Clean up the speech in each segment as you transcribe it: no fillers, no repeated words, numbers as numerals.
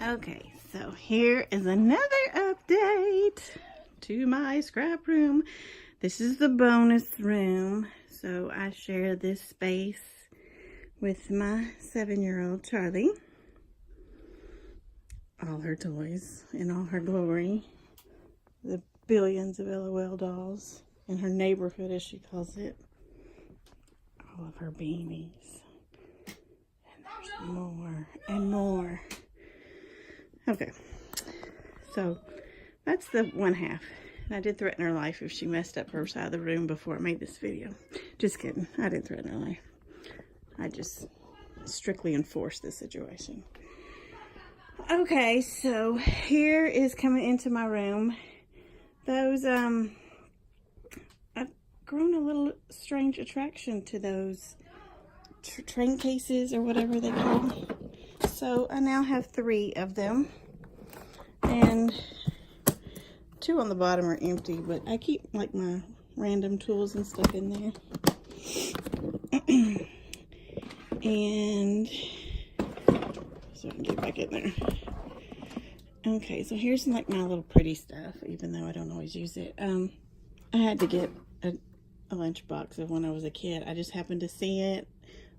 Okay, so here is another update to my scrap room. This is the bonus room. So I share this space with my 7-year-old Charlie. All her toys in all her glory. The billions of LOL dolls in her neighborhood, as she calls it. All of her beanies. And there's more and more. Okay, so that's the one half. I did threaten her life if she messed up her side of the room before I made this video. Just kidding. I didn't threaten her life. I just strictly enforced the situation. Okay, so here is coming into my room. Those, I've grown a little strange attraction to those train cases or whatever they call them. So I now have 3 of them, and 2 on the bottom are empty, but I keep like my random tools and stuff in there. And so I can get back in there. Okay, so here's like my little pretty stuff, even though I don't always use it. I had to get a lunchbox of when I was a kid. I just happened to see it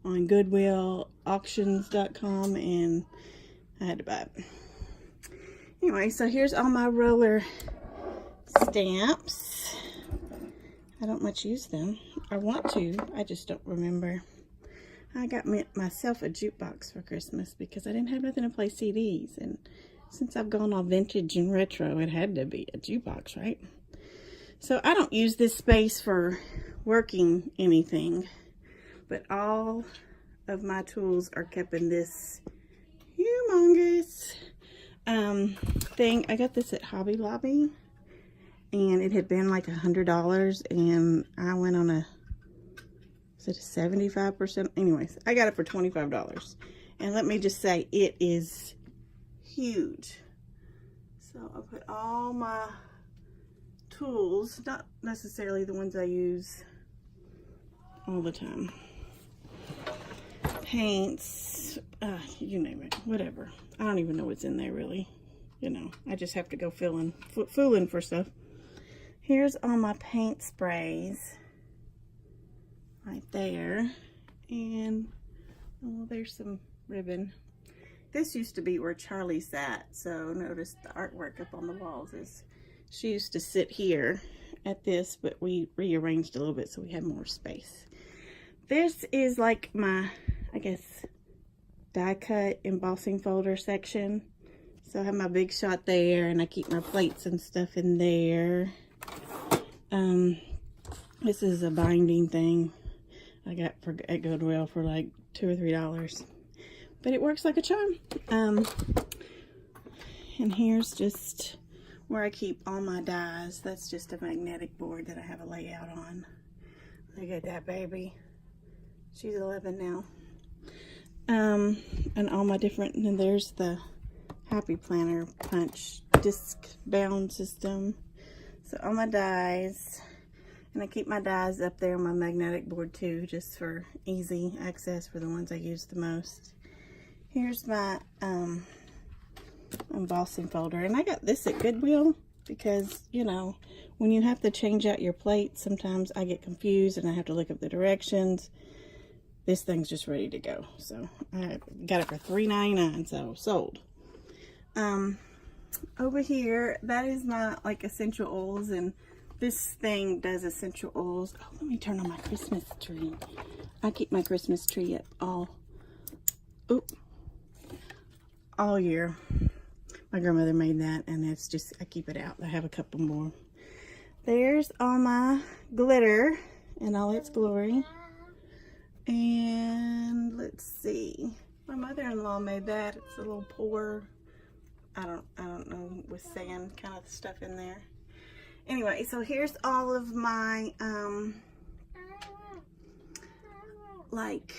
on Goodwill, auctions.com, and I had to buy it. Anyway, so here's all my roller stamps. I don't much use them. I want to, I just don't remember. I got myself a jukebox for Christmas because I didn't have nothing to play CDs, and since I've gone all vintage and retro, it had to be a jukebox, right? So I don't use this space for working anything, but all of my tools are kept in this humongous thing. I got this at Hobby Lobby, and it had been like $100, and I went on a, is it a 75%? Anyways, I got it for $25, and let me just say, it is huge. So I put all my tools, not necessarily the ones I use all the time, paints, you name it, whatever. I don't even know what's in there really. You know, I just have to go fooling for stuff. Here's all my paint sprays right there, and oh, there's some ribbon. This used to be where Charlie sat, so notice the artwork up on the walls is, she used to sit here at this, but we rearranged a little bit so we had more space. This is like my, I guess, die cut embossing folder section. So I have my Big Shot there, and I keep my plates and stuff in there. This is a binding thing I got at Goodwill for like $2 or $3. But it works like a charm. And here's just where I keep all my dies. That's just a magnetic board that I have a layout on. Look at that baby. She's 11 now. And all my different, and there's the Happy Planner punch disc bound system. So all my dies, and I keep my dies up there on my magnetic board too, just for easy access for the ones I use the most. Here's my embossing folder, and I got this at Goodwill because, you know, when you have to change out your plates, sometimes I get confused and I have to look up the directions. This thing's just ready to go. So I got it for $3.99, so sold. Over here, that is my like essential oils, and this thing does essential oils. Oh, let me turn on my Christmas tree. I keep my Christmas tree up all year. My grandmother made that, and it's just, I keep it out. I have a couple more. There's all my glitter in all its glory. And let's see, my mother-in-law made that. It's a little pour, I don't know, with sand kind of stuff in there. Anyway, so here's all of my like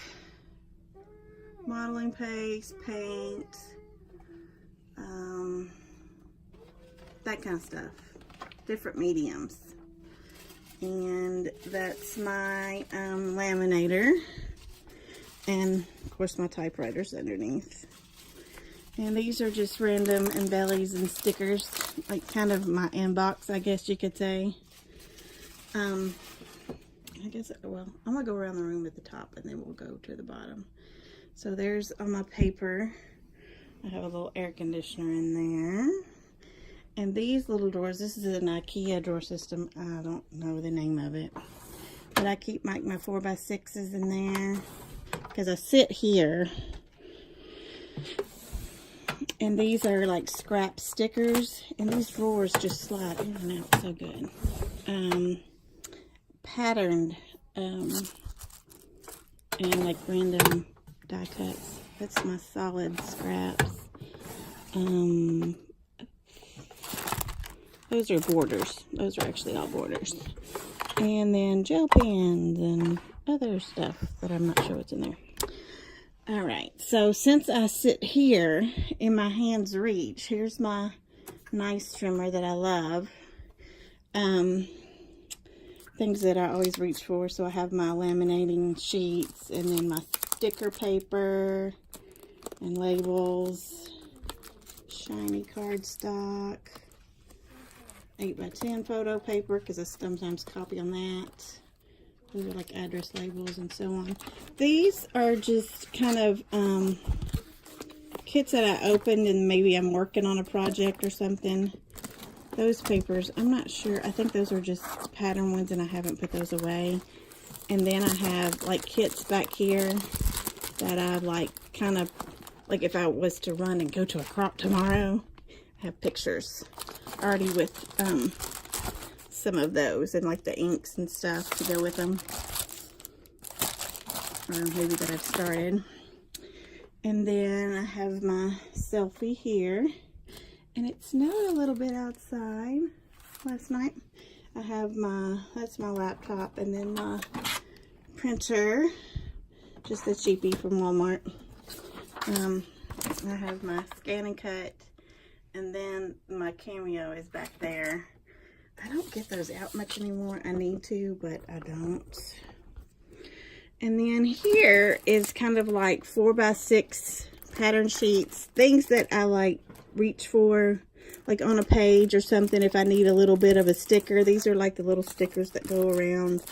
modeling paste, paint, that kind of stuff, different mediums. And that's my laminator, and of course my typewriter's underneath. And these are just random embellies and stickers, like kind of my inbox, I guess you could say. I guess, well, I'm gonna go around the room at the top and then we'll go to the bottom. So there's on my paper, I have a little air conditioner in there. And these little drawers, this is an IKEA drawer system. I don't know the name of it. But I keep my 4x6s in there because I sit here. And these are like scrap stickers. And these drawers just slide in and out so good. Patterned and like random die cuts. That's my solid scraps. Those are borders. Those are actually all borders. And then gel pens and other stuff that I'm not sure what's in there. Alright, so since I sit here in my hand's reach, here's my nice trimmer that I love. Things that I always reach for. So I have my laminating sheets and then my sticker paper and labels, shiny cardstock, 8x10 photo paper because I sometimes copy on that. Those are like address labels and so on. These are just kind of kits that I opened and maybe I'm working on a project or something. Those papers, I'm not sure. I think those are just pattern ones and I haven't put those away. And then I have like kits back here that I like kind of, like if I was to run and go to a crop tomorrow, I have pictures already with some of those and like the inks and stuff to go with them. Or maybe that I've started. And then I have my selfie here. And it snowed a little bit outside last night. I have that's my laptop and then my printer, just a cheapie from Walmart. I have my scan and cut, and then my Cameo is back there. I don't get those out much anymore. I need to, but I don't. And then here is kind of like 4x6 pattern sheets, things that I like reach for, like on a page or something if I need a little bit of a sticker. These are like the little stickers that go around.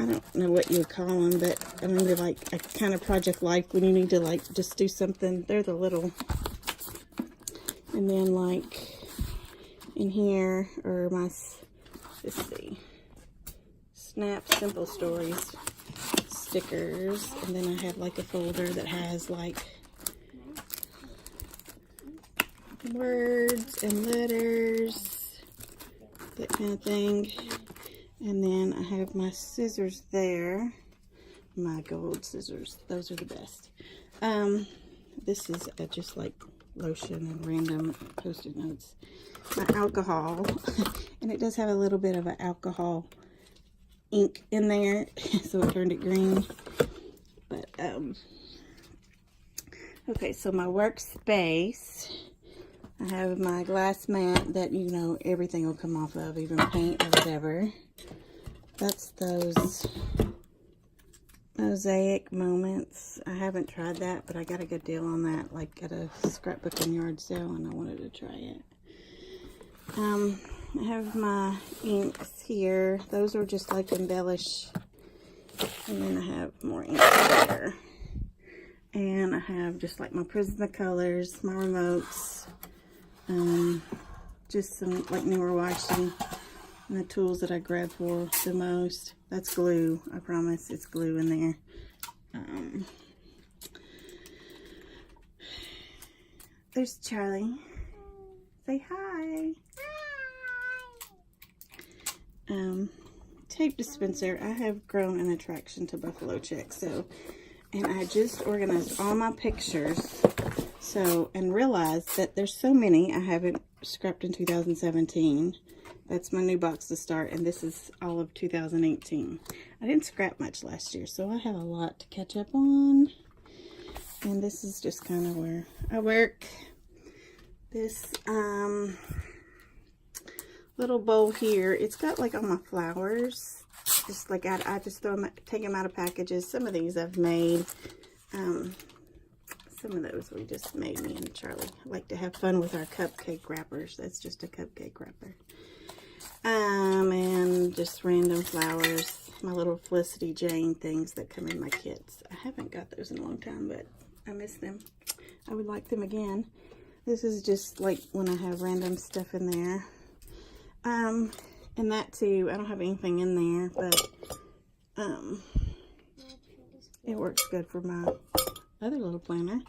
I don't know what you would call them, but I mean they're like a kind of project like when you need to like just do something. They're the little, and then like in here are my, let's see, Snap Simple Stories stickers, and then I have like a folder that has like words and letters, that kind of thing. And then I have my scissors there, my gold scissors. Those are the best. This is just like lotion and random Post-it notes. My alcohol, and it does have a little bit of an alcohol ink in there, so it turned it green. But okay, so my workspace, I have my glass mat that, you know, everything will come off of, even paint or whatever. That's those Mosaic Moments. I haven't tried that, but I got a good deal on that, like at a scrapbook and yard sale, and I wanted to try it. I have my inks here. Those are just like embellish. And then I have more inks there. And I have just like my Prismacolors, my remotes, just some like newer washing, and the tools that I grab for the most. That's glue. I promise it's glue in there. There's Charlie. Say hi. Tape dispenser. I have grown an attraction to Buffalo Check, so, and I just organized all my pictures, so, and realized that there's so many I haven't scrapped in 2017. That's my new box to start, and this is all of 2018. I didn't scrap much last year, so I have a lot to catch up on. And this is just kind of where I work. This little bowl here, it's got like all my flowers. Just like I just throw them, take them out of packages. Some of these I've made. some of those we just made, me and Charlie. I like to have fun with our cupcake wrappers. That's just a cupcake wrapper. And just random flowers. My little Felicity Jane things that come in my kits. I haven't got those in a long time, but I miss them. I would like them again. This is just like when I have random stuff in there. And that too, I don't have anything in there, but it works good for my other little planner.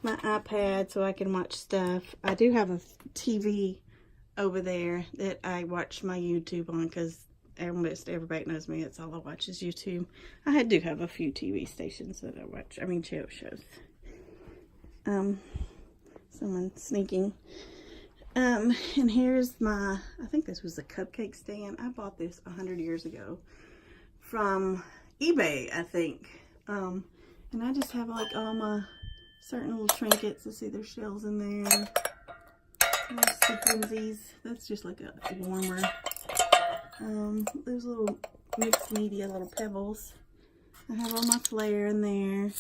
My iPad so I can watch stuff. I do have a TV over there that I watch my YouTube on because almost everybody knows me. It's all I watch is YouTube. I do have a few TV stations that I watch. I mean, shows. Someone sneaking. And here's my, I think this was a cupcake stand. I bought this 100 years ago from eBay, I think. And I just have like all my certain little trinkets. Let's see, there's shells in there. There's sequencies. That's just like a warmer. There's little mixed media, little pebbles. I have all my flare in there.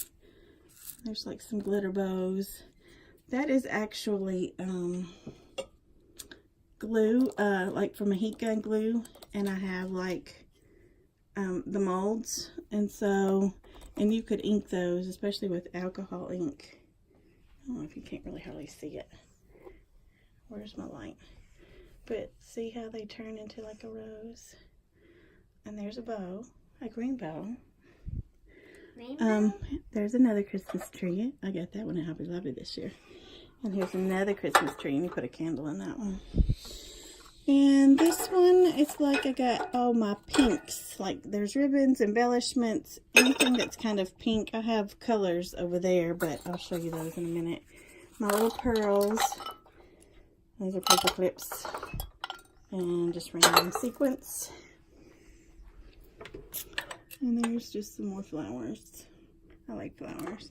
There's like some glitter bows. That is actually glue, like from a heat gun glue. And I have like the molds. And so, and you could ink those, especially with alcohol ink. I don't know if you can't really hardly see it. Where's my light? But see how they turn into like a rose? And there's a bow, a green bow. There's another Christmas tree. I got that one at Hobby Lobby this year. And here's another Christmas tree, and you put a candle in that one. And this one, it's like I got all my pinks. Like there's ribbons, embellishments, anything that's kind of pink. I have colors over there, but I'll show you those in a minute. My little pearls. Those are paper clips. And just random sequins. And there's just some more flowers. I like flowers.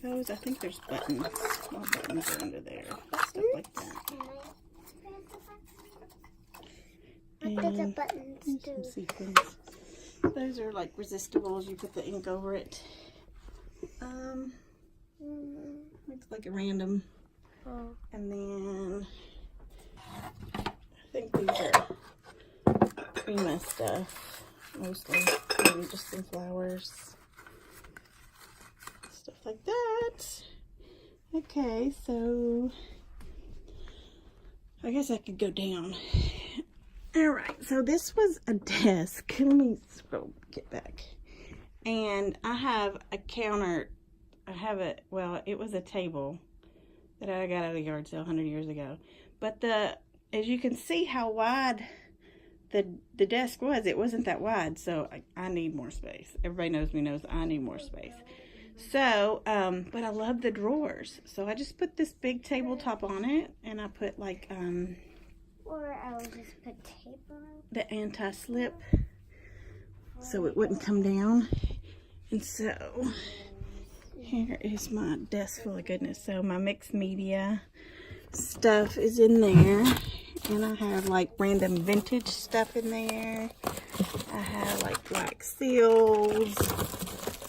Those, I think there's buttons. All buttons are under there. Stuff like that. And there's buttons too. Some sequins. Those are like resistibles. You put the ink over it. Looks like a random. And then I think these are Prima stuff. Mostly. Maybe just some flowers. Stuff like that. Okay, so I guess I could go down. Alright, so this was a desk. Let me get back. And I have a counter. I have it, well, it was a table that I got at a yard sale 100 years ago. But as you can see how wide the desk was, it wasn't that wide, so I need more space. Everybody knows I need more space. So, but I love the drawers. So I just put this big tabletop on it, and I put like, or I would just put tape on it. The anti-slip, so it wouldn't come down. And so, here is my desk full of goodness. So my mixed media stuff is in there. And I have like random vintage stuff in there. I have like wax seals.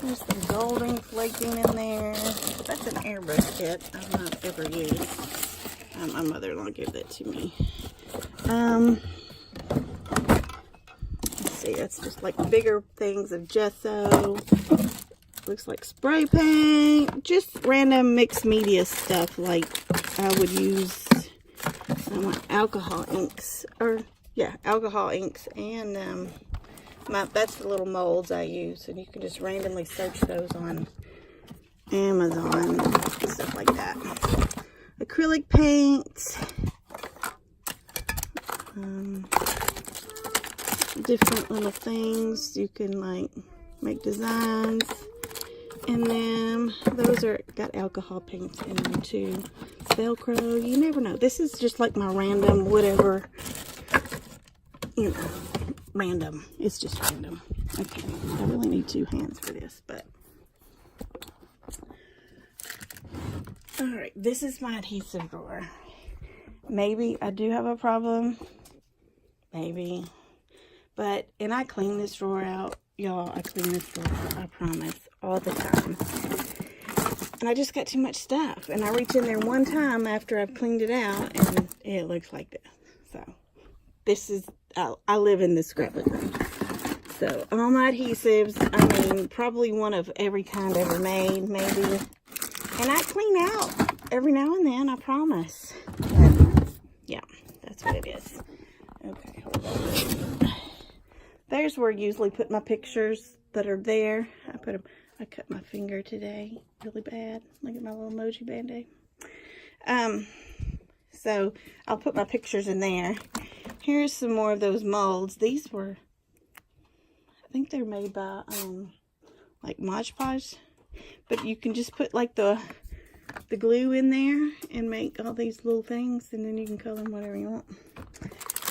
There's some golden flaking in there. That's an airbrush kit I've not ever used. My mother-in-law gave that to me. Let's see, that's just like bigger things of gesso. Looks like spray paint. Just random mixed media stuff like I would use alcohol inks. Or, yeah, alcohol inks. And that's the little molds I use. And you can just randomly search those on Amazon. Stuff like that. Acrylic paint. Different little things you can like make designs. And then those are got alcohol paints in them too. Velcro, you never know. This is just like my random whatever, you know, random. It's just random. Okay, I really need 2 hands for this, but all right, this is my adhesive drawer. Maybe I do have a problem. Maybe. But, and I clean this drawer out. Y'all, I clean this drawer out, I promise, all the time. And I just got too much stuff. And I reach in there one time after I've cleaned it out, and it looks like this. So, this is, I live in this scrapbook room. So, all my adhesives, I mean, probably one of every kind ever made, maybe. And I clean out every now and then, I promise. Yeah, that's what it is. Okay, hold on. There's where I usually put my pictures that are there. I cut my finger today really bad. Look at my little emoji band-aid. So I'll put my pictures in there. Here's some more of those molds. These were, I think they're made by like Mod Podge, but you can just put like the glue in there and make all these little things, and then you can color them whatever you want.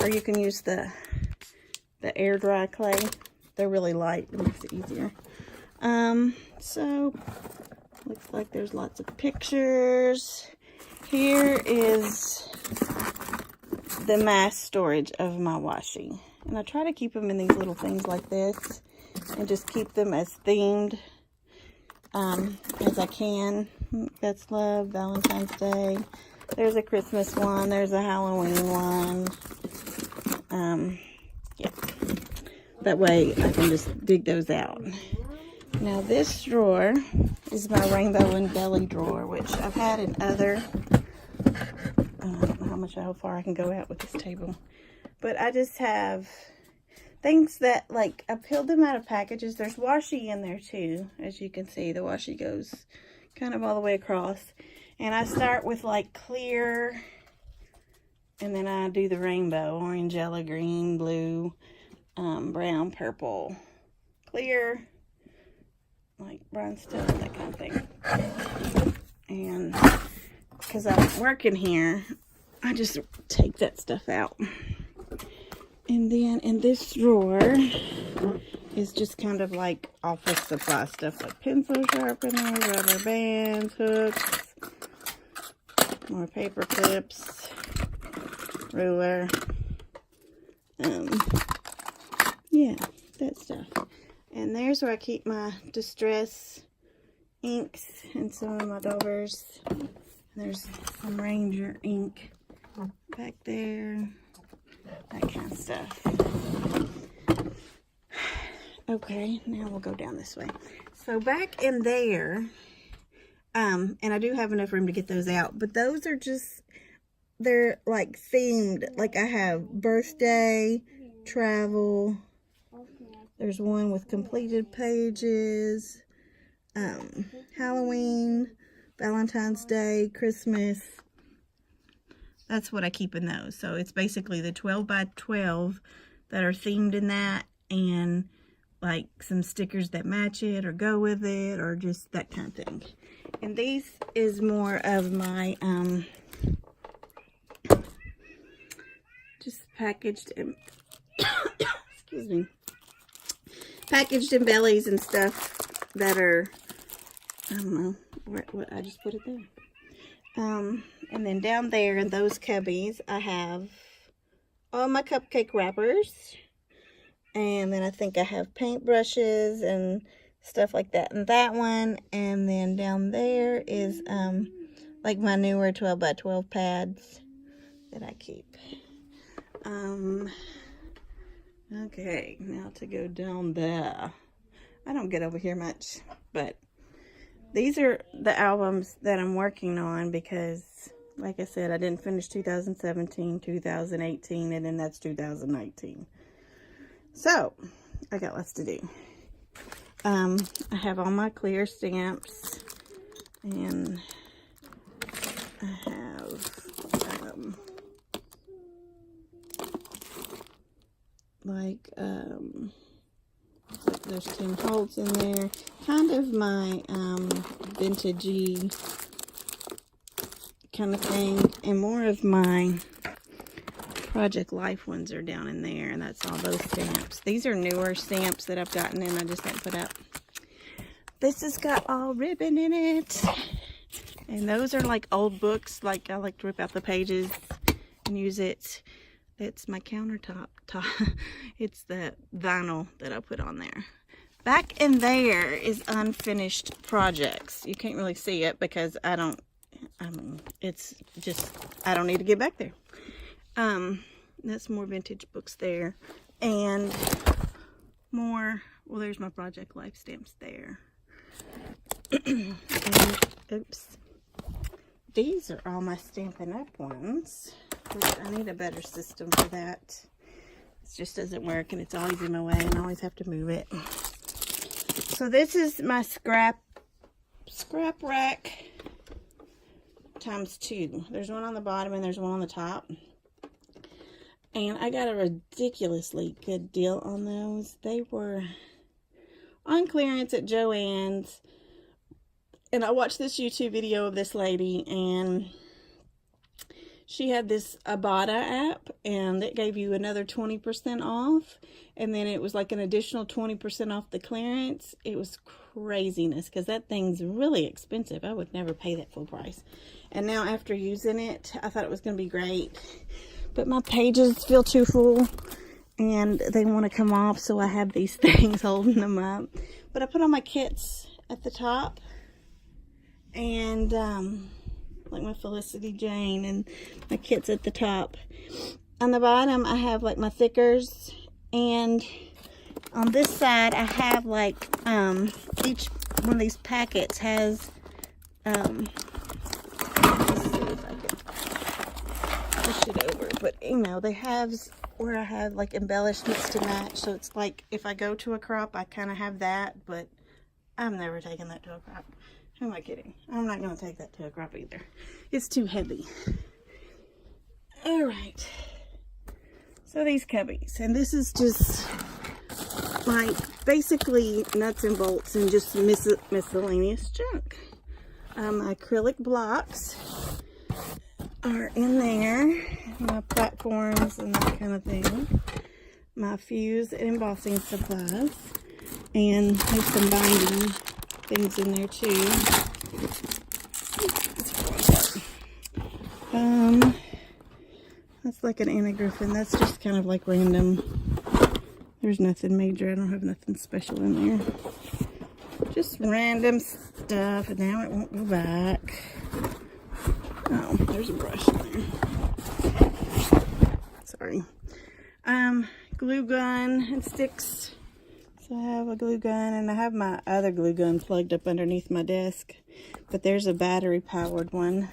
Or you can use the air dry clay. They're really light. It makes it easier. So looks like there's lots of pictures. Here is the mass storage of my washi, and I try to keep them in these little things like this and just keep them as themed as I can. That's love, Valentine's Day. There's a Christmas one. There's a Halloween one. Yeah. That way I can just dig those out. Now this drawer is my rainbow and belly drawer, which I've had in other, I don't know how far I can go out with this table. But I just have things that, like, I peeled them out of packages. There's washi in there too. As you can see, the washi goes kind of all the way across. And I start with like clear, and then I do the rainbow, orange, yellow, green, blue, brown, purple, clear, like rhinestone, that kind of thing. And because I'm working here, I just take that stuff out. And then in this drawer is just kind of like office supply stuff, like pencil sharpeners, rubber bands, hooks, more paper clips, ruler, yeah, that stuff. And there's where I keep my distress inks and some of my daubers. There's some Ranger ink back there, that kind of stuff. Okay, now we'll go down this way. So back in there, and I do have enough room to get those out, but those are just, they're like themed. Like I have birthday, travel, there's one with completed pages, Halloween, Valentine's Day, Christmas. That's what I keep in those. So it's basically the 12 by 12 that are themed in that, and like some stickers that match it or go with it, or just that kind of thing. And these is more of my just packaged in excuse me, packaged in bellies and stuff that are, I don't know what I just put it there. And then down there in those cubbies I have all my cupcake wrappers. And then I think I have paintbrushes and stuff like that in that one. And then down there is like my newer 12 by 12 pads that I keep. Okay, now to go down there. I don't get over here much, but these are the albums that I'm working on because, like I said, I didn't finish 2017, 2018, and then that's 2019. So, I got lots to do. I have all my clear stamps, and I have, there's Tim Holtz in there. Kind of my, vintagey kind of thing, and more of my Project Life ones are down in there, and that's all those stamps. These are newer stamps that I've gotten in, I just haven't put up. This has got all ribbon in it, and those are like old books. Like I like to rip out the pages and use it. It's my countertop. It's the vinyl that I put on there. Back in there is unfinished projects. You can't really see it because I mean, it's just, I don't need to get back there. That's more vintage books there. And more, well, there's my Project Life stamps there. And, oops. These are all my Stampin' Up! Ones, which I need a better system for that. It just doesn't work, and it's always in my way, and I always have to move it. So this is my scrap rack times 2. There's one on the bottom and there's one on the top. And I got a ridiculously good deal on those. They were on clearance at Joann's. And I watched this YouTube video of this lady, and she had this Ibotta app, and it gave you another 20% off. And then it was like an additional 20% off the clearance. It was craziness because that thing's really expensive. I would never pay that full price. And now after using it, I thought it was going to be great. But my pages feel too full and they want to come off, so I have these things holding them up. But I put all my kits at the top. And like my Felicity Jane and my kits at the top. On the bottom, I have like my thickers. And on this side, I have like, each one of these packets has, let's see if I can push it over. But, you know, they have where I have like embellishments to match. So it's like, if I go to a crop, I kind of have that. But I'm never taking that to a crop. Who am I kidding? I'm not going to take that to a crop either. It's too heavy. Alright. So these cubbies, and this is just like basically nuts and bolts and just miscellaneous junk. My acrylic blocks are in there, my platforms and that kind of thing. My fuse and embossing supplies, and there's some binding things in there too. That's like an Anna Griffin. That's just kind of like random. There's nothing major. I don't have nothing special in there. Just random stuff. And now it won't go back. Oh, there's a brush in there. Sorry. Glue gun and sticks. So I have a glue gun, and I have my other glue gun plugged up underneath my desk. But there's a battery powered one